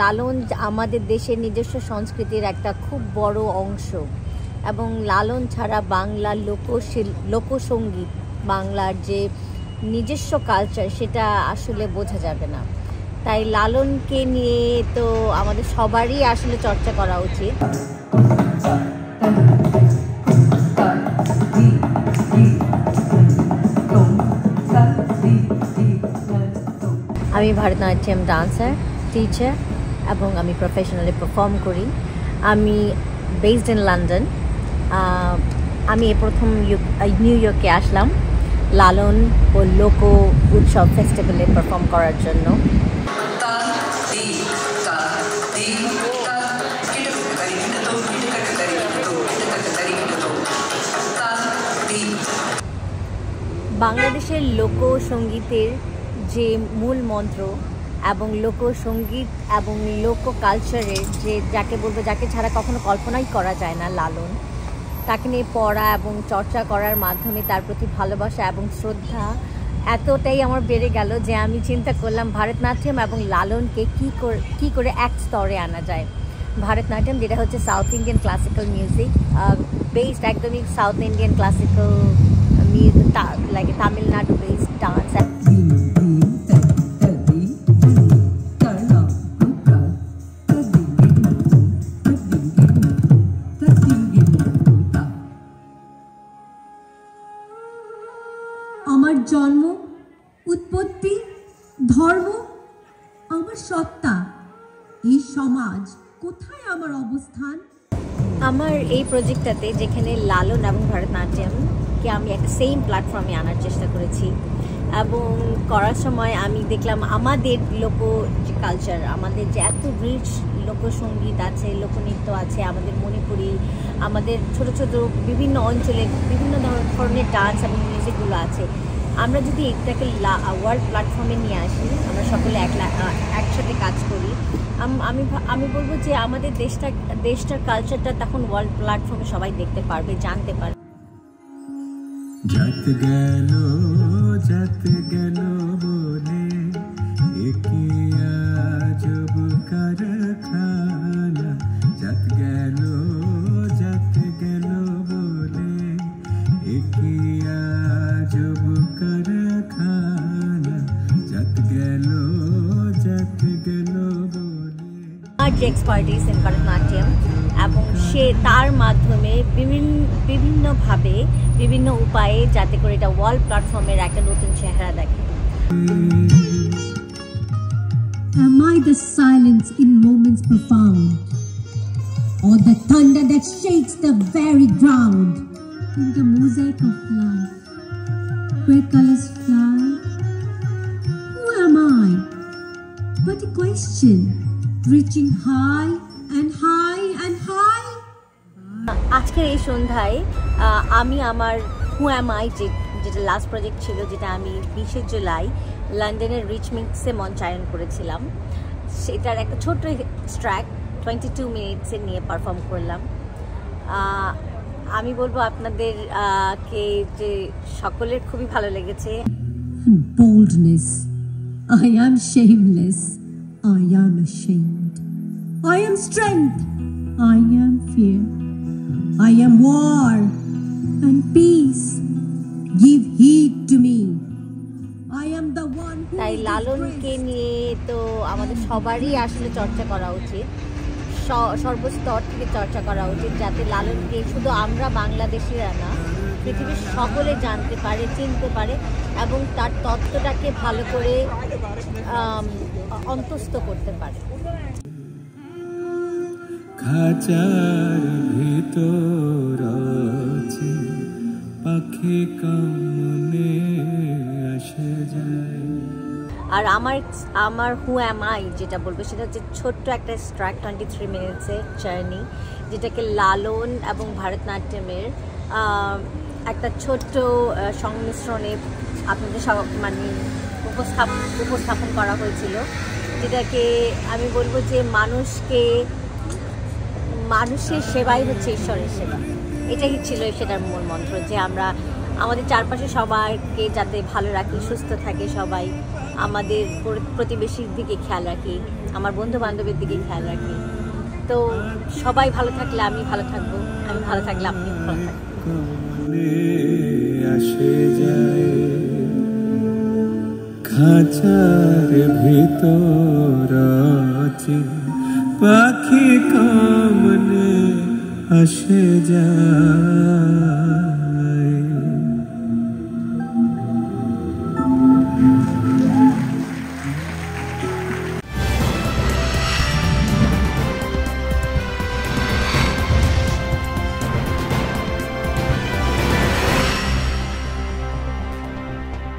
লালন আমাদের দেশের নিজস্ব সংস্কৃতির একটা খুব বড় অংশ এবং লালন ছাড়া বাংলার লোকসঙ্গীত, বাংলার যে নিজস্ব কালচার সেটা আসলে বোঝা যাবে না। তাই লালনকে নিয়ে তো আমাদের সবারই আসলে চর্চা করা উচিত। আমি ভারতনাট্যম ডান্সার, টিচার এবং আমি প্রফেশনালি পারফর্ম করি। আমি বেসড ইন লন্ডন। আমি প্রথম নিউ ইয়র্কে আসলাম লালন ও লোক উৎসব ফেস্টিভ্যালে পারফর্ম করার জন্য। বাংলাদেশের লোকসঙ্গীতের যে মূল মন্ত্র এবং লোকসঙ্গীত এবং লোক কালচারের যে যাকে বলবো, যাকে ছাড়া কখনো কল্পনাই করা যায় না, লালন, তাকে নিয়ে পড়া এবং চর্চা করার মাধ্যমে তার প্রতি ভালোবাসা এবং শ্রদ্ধা এতটাই আমার বেড়ে গেল যে আমি চিন্তা করলাম ভারতনাট্যম এবং লালনকে কী করে এক স্তরে আনা যায়। ভারতনাট্যম যেটা হচ্ছে south Indian classical music, based একদমই south Indian classical music, like Tamil Nadu based dance. আমার জন্ম, উৎপত্তি, ধর্ম, আমার সত্তা, এই সমাজ, কোথায় আমার অবস্থান। আমার এই প্রজেক্টটাতে যেখানে লালন এবং ভারতনাট্যমকে আমি একটা সেম প্ল্যাটফর্মে আনার চেষ্টা করেছি এবং করার সময় আমি দেখলাম আমাদের লোক যে কালচার, আমাদের যে এত রিচ লোকসঙ্গীত আছে, লোকনৃত্য আছে, আমাদের মণিপুরি, আমাদের ছোট ছোট বিভিন্ন অঞ্চলের বিভিন্ন ধরনের ডান্স এবং মিউজিকগুলো আছে, আমরা যদি এটাকে ওয়ার্ল্ড প্ল্যাটফর্মে নিয়ে আসি, আমরা সকলে একসাথে কাজ করি, আমি বলবো যে আমাদের দেশটার কালচারটা তখন ওয়ার্ল্ড প্ল্যাটফর্মে সবাই দেখতে পারবে, জানতে পারবে। जात गलो बोले एक आजब कारखाना, जात गलो बोले एक आजब कारखाना, जात गलो बोले। আর যে এক্সপার্টিস ইন ভারতনাট্যম এবং সে তার মাধ্যমে বিভিন্নভাবে বিভিন্ন উপায়ে যাতে করে এটা ওয়ার্ল্ড প্ল্যাটফর্মের একটা নতুন চেহারা দেখে। Am I the silence in moments profound, or the thunder that shakes the very ground? In the mosaic of life, where colors fly, who am I? But a question, reaching high and high and high. আজকের এই সন্ধ্যায় আমি আমার হু am I যেটা last project ছিল, যেটা আমি 20শে জুলাই লন্ডনের রিচমিক্সে মঞ্চায়ন করেছিলাম, সেটার একটা ছোট্ট ট্র্যাক 22 মিনিটসে নিয়ে পারফর্ম করলাম। আমি বলবো আপনাদের কে যে সকলের খুবই ভালো লেগেছে। Boldness, I am shameless, I am ashamed, I am strength, I am fear, I am war and peace, give heed to me, I am the one who তাই লালনকে নিয়ে তো আমাদের সবারই আসলে চর্চা করা উচিত, সর্বস্তর থেকে চর্চা করা উচিত, যাতে লালনকে শুধু আমরা বাংলাদেশিরা না, পৃথিবীর সকলে জানতে পারে, চিনতে পারে এবং তার তত্ত্বটাকে ভালো করে অন্তস্থ করতে পারে। খাঁচার ভিতর আছে পাখি কেমনে আসে যায়। আর আমার হু অ্যাম আই যেটা বলবো সেটা হচ্ছে ছোট্ট একটা ট্র্যাক 23 মিনিটসের জার্নি, যেটাকে লালন এবং ভারতনাট্যমের একটা ছোট্ট সংমিশ্রণে আপনাদের মানে উপস্থাপন করা হয়েছিল, যেটাকে আমি বলবো যে মানুষের সেবাই হচ্ছে ঈশ্বরের সেবা। এটাই ছিল সেটার মূল মন্ত্র, যে আমাদের চারপাশে সবাইকে যাতে ভালো রাখি, সুস্থ থাকে সবাই, আমাদের প্রতিবেশীর দিকে খেয়াল রাখি, আমার বন্ধু বান্ধবের দিকে খেয়াল রাখি। তো সবাই ভালো থাকলে আমি ভালো থাকবো, আমি ভালো থাকলে আপনি ভালো থাকবেন। আসে যায় খাঁচার ভিতর পাখি কামনে আসে যায়।